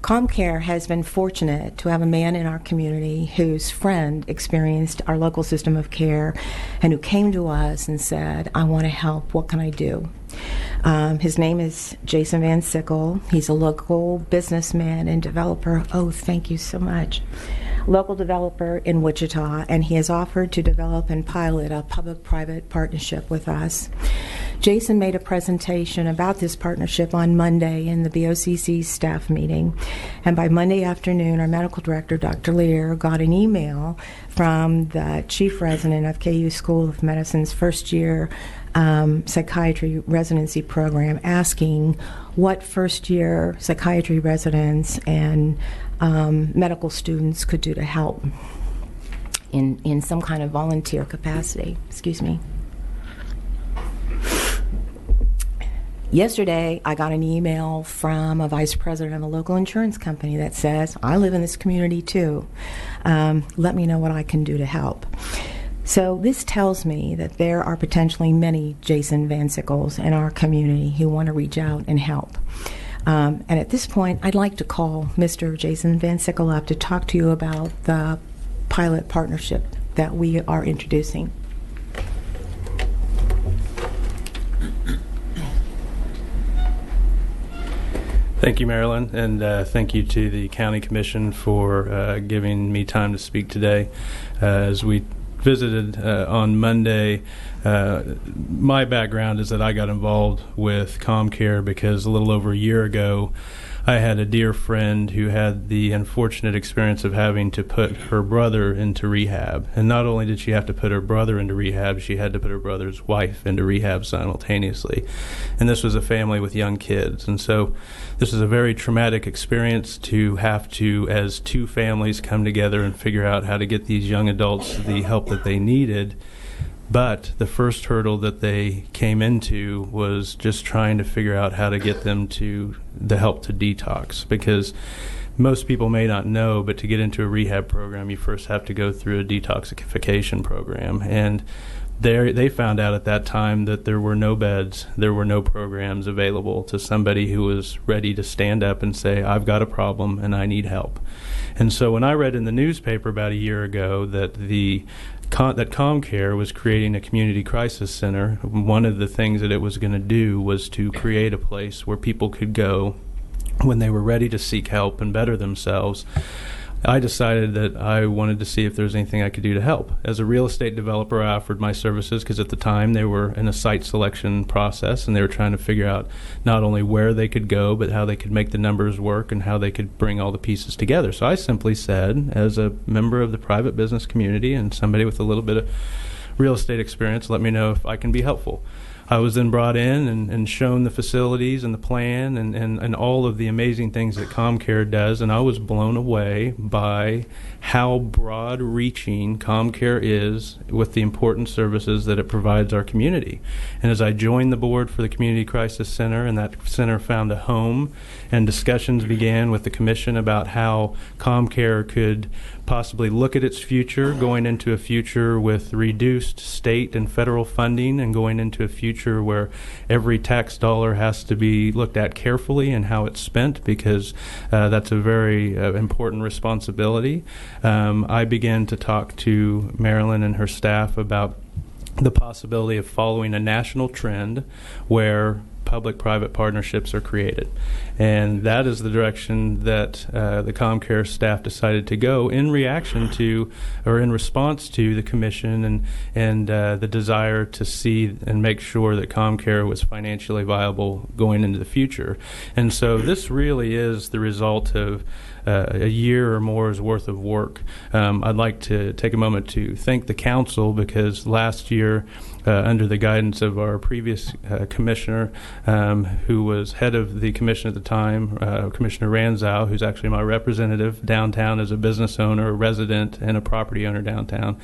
COMCARE has been fortunate to have a man in our community whose friend experienced our local system of care and who came to us and said, I want to help. What can I do? His name is Jason Van Sickle. He's a local businessman and developer. Oh, thank you so much. Local developer in Wichita, and he has offered to develop and pilot a public-private partnership with us. Jason made a presentation about this partnership on Monday in the BOCC staff meeting, and by Monday afternoon, our medical director, Dr. Lear, got an email from the chief resident of KU School of Medicine's first-year psychiatry residency program asking what first-year psychiatry residents and medical students could do to help in some kind of volunteer capacity. Excuse me. Yesterday, I got an email from a vice president of a local insurance company that says, I live in this community too. Let me know what I can do to help. So this tells me that there are potentially many Jason Van Sickles in our community who want to reach out and help. And at this point, I'd like to call Mr. Jason Van Sickle up to talk to you about the pilot partnership that we are introducing. Thank you, Marilyn, and thank you to the County Commission for giving me time to speak today. As we visited on Monday, my background is that I got involved with COMCARE because a little over a year ago, I had a dear friend who had the unfortunate experience of having to put her brother into rehab. And not only did she have to put her brother into rehab, she had to put her brother's wife into rehab simultaneously. And this was a family with young kids. And so this is a very traumatic experience to have to, as two families, come together and figure out how to get these young adults the help that they needed. But the first hurdle that they came into was just trying to figure out how to get them to the help to detox, because most people may not know, but to get into a rehab program, you first have to go through a detoxification program. And they found out at that time that there were no beds, there were no programs available to somebody who was ready to stand up and say, I've got a problem and I need help. And so when I read in the newspaper about a year ago that that COMCARE was creating a community crisis center, one of the things that it was going to do was to create a place where people could go when they were ready to seek help and better themselves. I decided that I wanted to see if there was anything I could do to help. As a real estate developer, I offered my services because at the time they were in a site selection process and they were trying to figure out not only where they could go, but how they could make the numbers work and how they could bring all the pieces together. So I simply said, as a member of the private business community and somebody with a little bit of real estate experience, let me know if I can be helpful. I was then brought in and shown the facilities and the plan and all of the amazing things that COMCARE does, and I was blown away by how broad-reaching COMCARE is with the important services that it provides our community. And as I joined the board for the Community Crisis Center, and that center found a home, and discussions began with the commission about how COMCARE could possibly look at its future, going into a future with reduced state and federal funding and going into a future where every tax dollar has to be looked at carefully and how it's spent, because that's a very important responsibility. I began to talk to Marilyn and her staff about the possibility of following a national trend where public-private partnerships are created. And that is the direction that the COMCARE staff decided to go in reaction to, or in response to, the commission and the desire to see and make sure that COMCARE was financially viable going into the future. And so this really is the result of a year or more's worth of work. I'd like to take a moment to thank the council, because last year, under the guidance of our previous commissioner, who was head of the commission at the time, Commissioner Ranzow, who's actually my representative downtown as a business owner, a resident, and a property owner downtown,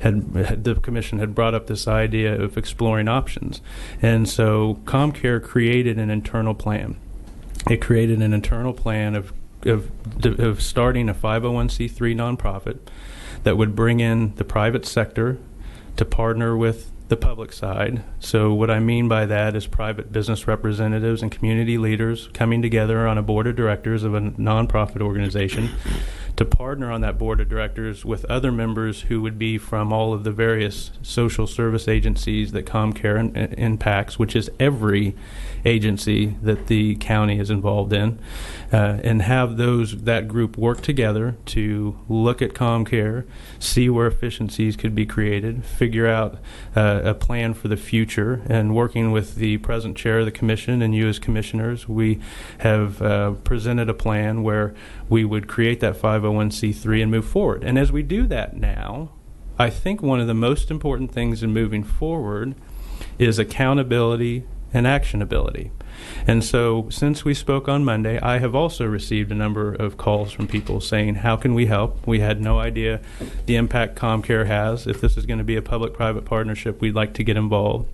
the commission had brought up this idea of exploring options. And so COMCARE created an internal plan. It created an internal plan of starting a 501c3 nonprofit that would bring in the private sector to partner with the public side. So what I mean by that is private business representatives and community leaders coming together on a board of directors of a nonprofit organization to partner on that board of directors with other members who would be from all of the various social service agencies that COMCARE impacts, which is every agency that the county is involved in, and have that group work together to look at COMCARE, see where efficiencies could be created, figure out a plan for the future. And working with the present chair of the commission and you as commissioners, we have presented a plan where we would create that 501c3 and move forward. And as we do that now, I think one of the most important things in moving forward is accountability and actionability. And so since we spoke on Monday, I have also received a number of calls from people saying, how can we help? We had no idea the impact COMCARE has. If this is going to be a public-private partnership, we'd like to get involved.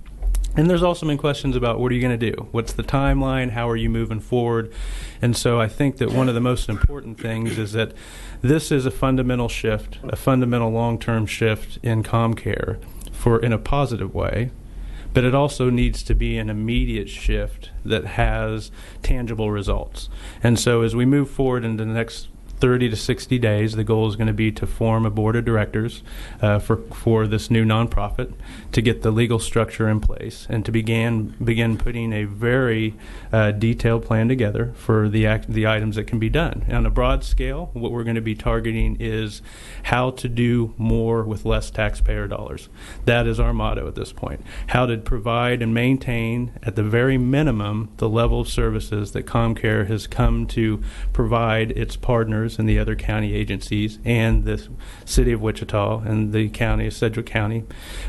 And there's also been questions about what are you going to do? What's the timeline? How are you moving forward? And so I think that one of the most important things is that this is a fundamental shift, a fundamental long-term shift in COMCARE in a positive way. But it also needs to be an immediate shift that has tangible results. And so as we move forward into the next 30 to 60 days, the goal is going to be to form a board of directors for this new nonprofit, to get the legal structure in place, and to begin putting a very detailed plan together for the items that can be done. On a broad scale, what we're going to be targeting is how to do more with less taxpayer dollars. That is our motto at this point. How to provide and maintain, at the very minimum, the level of services that COMCARE has come to provide its partners and the other county agencies and the city of Wichita and the county of Sedgwick County,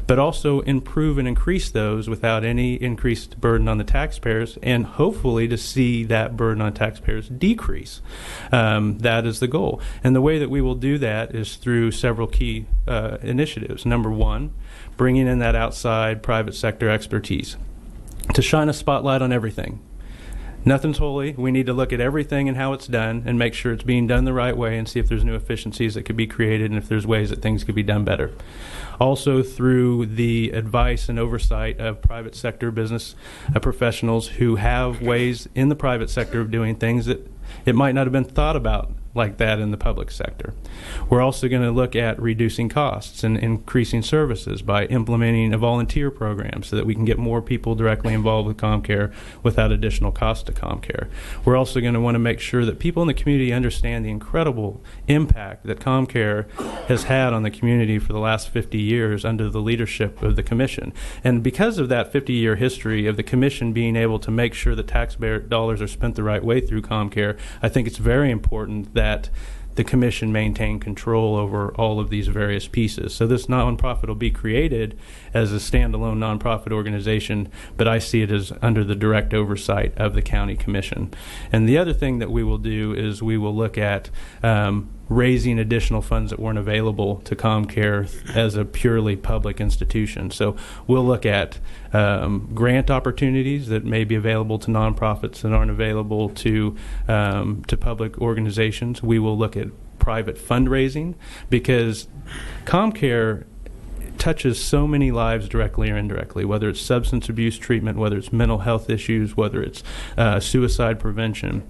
but also improve and increase those without any increased burden on the taxpayers, and hopefully to see that burden on taxpayers decrease. That is the goal. And the way that we will do that is through several key initiatives. Number one, bringing in that outside private sector expertise to shine a spotlight on everything. Nothing's holy. We need to look at everything and how it's done and make sure it's being done the right way and see if there's new efficiencies that could be created and if there's ways that things could be done better. Also through the advice and oversight of private sector business professionals who have ways in the private sector of doing things that it might not have been thought about like that in the public sector. We're also going to look at reducing costs and increasing services by implementing a volunteer program so that we can get more people directly involved with COMCARE without additional cost to COMCARE. We're also going to want to make sure that people in the community understand the incredible impact that COMCARE has had on the community for the last 50 years under the leadership of the Commission. And because of that 50-year history of the Commission being able to make sure that taxpayer dollars are spent the right way through COMCARE, I think it's very important that the Commission maintain control over all of these various pieces. So this nonprofit will be created as a standalone nonprofit organization, but I see it as under the direct oversight of the County Commission. And the other thing that we will do is we will look at raising additional funds that weren't available to COMCARE as a purely public institution. So we'll look at grant opportunities that may be available to nonprofits that aren't available to public organizations. We will look at private fundraising because COMCARE touches so many lives directly or indirectly, whether it's substance abuse treatment, whether it's mental health issues, whether it's suicide prevention.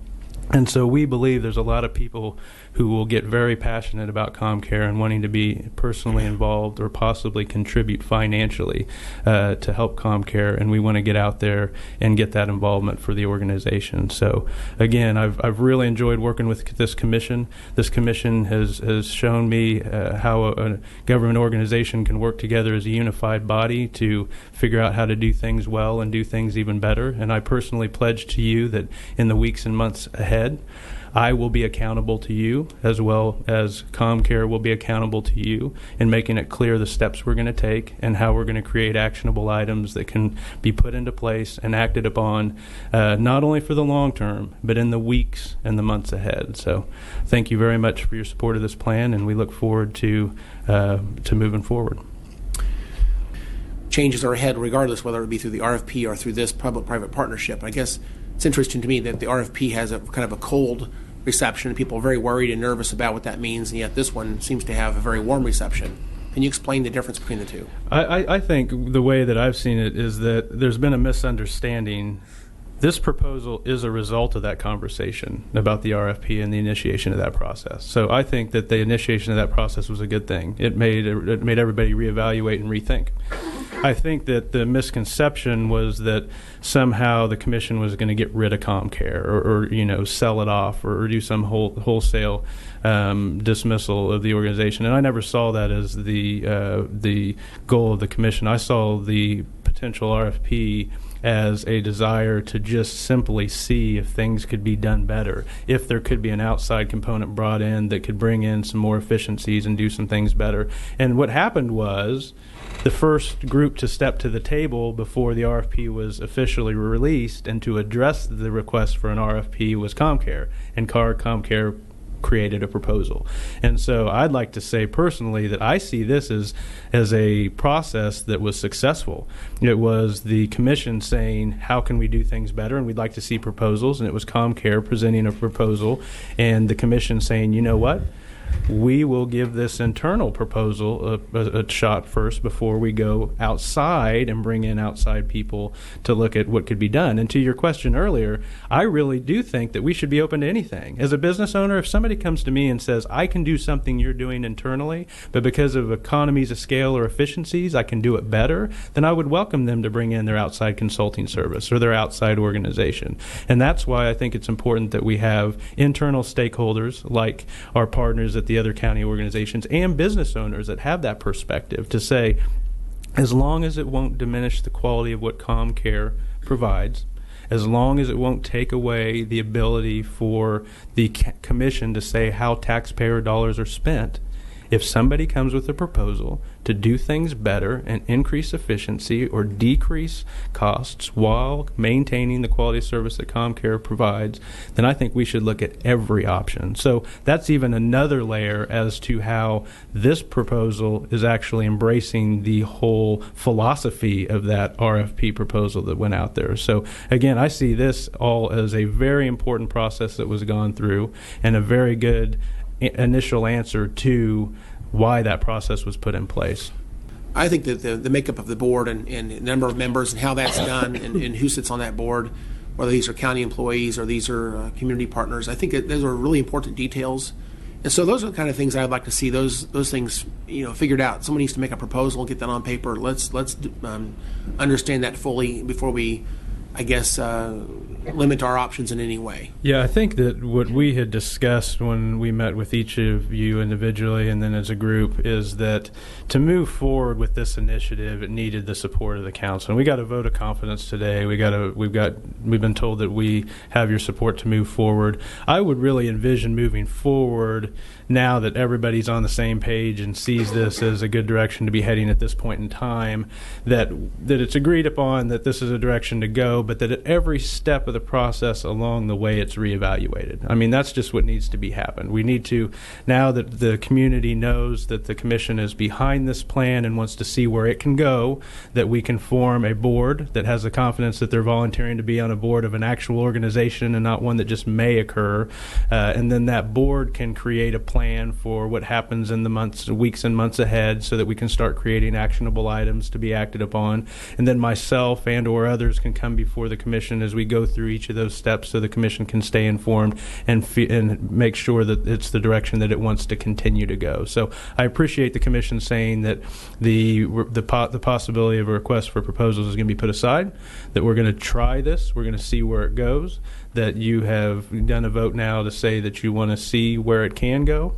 And so we believe there's a lot of people who will get very passionate about COMCARE and wanting to be personally involved or possibly contribute financially to help COMCARE, and we want to get out there and get that involvement for the organization. So again, I've really enjoyed working with this commission. This commission has shown me how a government organization can work together as a unified body to figure out how to do things well and do things even better. And I personally pledge to you that in the weeks and months ahead, I will be accountable to you as well as COMCARE will be accountable to you in making it clear the steps we're going to take and how we're going to create actionable items that can be put into place and acted upon not only for the long term, but in the weeks and the months ahead. So thank you very much for your support of this plan, and we look forward to moving forward. Changes are ahead regardless whether it be through the RFP or through this public-private partnership. I guess it's interesting to me that the RFP has a kind of a cold reception. People are very worried and nervous about what that means, and yet this one seems to have a very warm reception. Can you explain the difference between the two? I think the way that I've seen it is that there's been a misunderstanding. This proposal is a result of that conversation about the RFP and the initiation of that process. So I think that the initiation of that process was a good thing. It made everybody reevaluate and rethink. I think that the misconception was that somehow the commission was going to get rid of COMCARE or sell it off or do some wholesale dismissal of the organization. And I never saw that as the goal of the commission. I saw the potential RFP as a desire to just simply see if things could be done better, if there could be an outside component brought in that could bring in some more efficiencies and do some things better. And what happened was the first group to step to the table before the RFP was officially released and to address the request for an RFP was COMCARE, and COMCARE created a proposal. And so I'd like to say personally that I see this as a process that was successful. It was the commission saying, how can we do things better? And we'd like to see proposals. And it was COMCARE presenting a proposal and the commission saying, you know what? We will give this internal proposal a shot first before we go outside and bring in outside people to look at what could be done. And to your question earlier, I really do think that we should be open to anything. As a business owner, if somebody comes to me and says, I can do something you're doing internally, but because of economies of scale or efficiencies, I can do it better, then I would welcome them to bring in their outside consulting service or their outside organization. And that's why I think it's important that we have internal stakeholders like our partners at the other county organizations and business owners that have that perspective to say, as long as it won't diminish the quality of what COMCARE provides, as long as it won't take away the ability for the commission to say how taxpayer dollars are spent, if somebody comes with a proposal to do things better and increase efficiency or decrease costs while maintaining the quality of service that COMCARE provides, then I think we should look at every option. So that's even another layer as to how this proposal is actually embracing the whole philosophy of that RFP proposal that went out there. So again, I see this all as a very important process that was gone through and a very good initial answer to why that process was put in place. I think that the makeup of the board and the number of members and how that's done and who sits on that board, whether these are county employees or these are community partners, I think that those are really important details. And so those are the kind of things I'd like to see those things figured out. Someone needs to make a proposal and get that on paper. Let's understand that fully before we, I guess, limit our options in any way. Yeah, I think that what we had discussed when we met with each of you individually and then as a group is that to move forward with this initiative, it needed the support of the council. And we got a vote of confidence today. We've been told that we have your support to move forward. I would really envision moving forward now that everybody's on the same page and sees this as a good direction to be heading at this point in time, that it's agreed upon that this is a direction to go, but that at every step of the process along the way it's reevaluated. I mean, that's just what needs to be happened. We need to, now that the community knows that the commission is behind this plan and wants to see where it can go, that we can form a board that has the confidence that they're volunteering to be on a board of an actual organization and not one that just may occur. And then that board can create a plan for what happens in the weeks and months ahead so that we can start creating actionable items to be acted upon. And then myself and or others can come before the commission as we go through each of those steps so the commission can stay informed and make sure that it's the direction that it wants to continue to go. So I appreciate the commission saying that the possibility of a request for proposals is going to be put aside, that we're going to try this, we're going to see where it goes, that you have done a vote now to say that you want to see where it can go.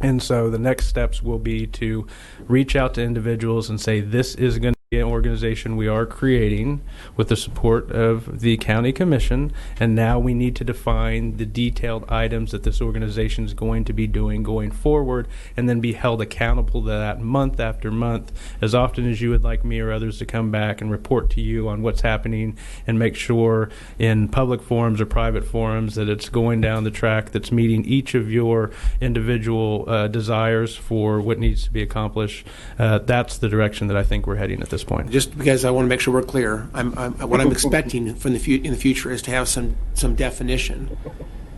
And so the next steps will be to reach out to individuals and say, this is going to be an organization we are creating with the support of the county commission, and now we need to define the detailed items that this organization is going to be doing going forward, and then be held accountable to that month after month, as often as you would like me or others to come back and report to you on what's happening and make sure in public forums or private forums that it's going down the track that's meeting each of your individual desires for what needs to be accomplished. That's the direction that I think we're heading at this point. Just because I want to make sure we're clear, what I'm expecting from in the future is to have some definition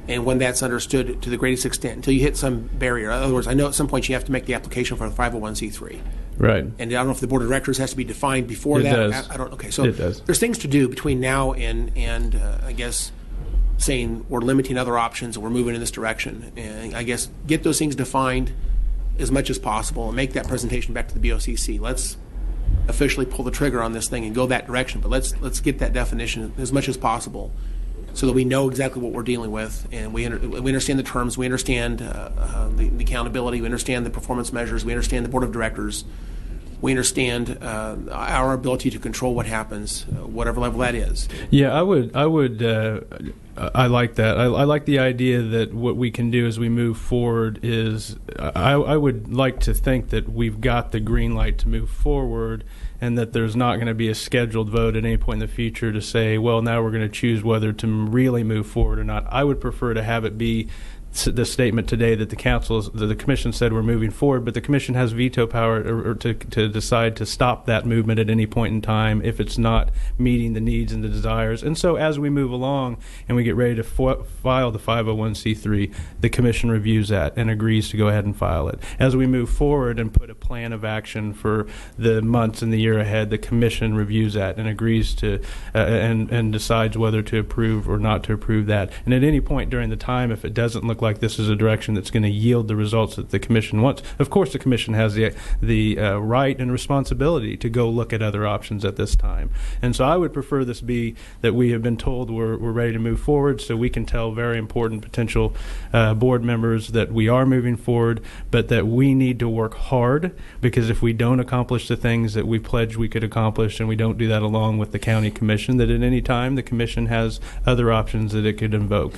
and when that's understood to the greatest extent, until you hit some barrier. In other words, I know at some point you have to make the application for a 501c3. Right. And I don't know if the board of directors has to be defined before It that. does. I don't. Okay, so It does. there's things to do between now and I guess saying we're limiting other options and we're moving in this direction. And I guess get those things defined as much as possible and make that presentation back to the BOCC. Let's officially pull the trigger on this thing and go that direction. But let's get that definition as much as possible, so that we know exactly what we're dealing with, and we understand the terms, we understand the accountability, we understand the performance measures, we understand the board of directors, we understand our ability to control what happens, whatever level that is. Yeah, I I like that. I like the idea that what we can do as we move forward is, I would like to think that we've got the green light to move forward, and that there's not going to be a scheduled vote at any point in the future to say, well, now we're going to choose whether to really move forward or not. I would prefer to have it be the statement today that the commission said we're moving forward, but the commission has veto power or to decide to stop that movement at any point in time if it's not meeting the needs and the desires. And so as we move along and we get ready to file the 501c3, the commission reviews that and agrees to go ahead and file it. As we move forward and put a plan of action for the months and the year ahead, the commission reviews that and agrees to and decides whether to approve or not to approve that. And at any point during the time, if it doesn't look like this is a direction that's going to yield the results that the commission wants, of course the commission has the right and responsibility to go look at other options at this time. And so I would prefer this be that we have been told we're ready to move forward, so we can tell very important potential board members that we are moving forward, but that we need to work hard, because if we don't accomplish the things that we pledged we could accomplish, and we don't do that along with the county commission, that at any time the commission has other options that it could invoke.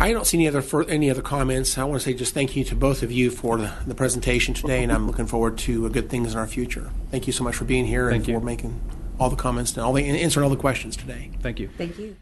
I don't see any other comments. I want to say just thank you to both of you for the presentation today, and I'm looking forward to good things in our future. Thank you so much for being here and for making all the comments and answering all the questions today. Thank you. Thank you.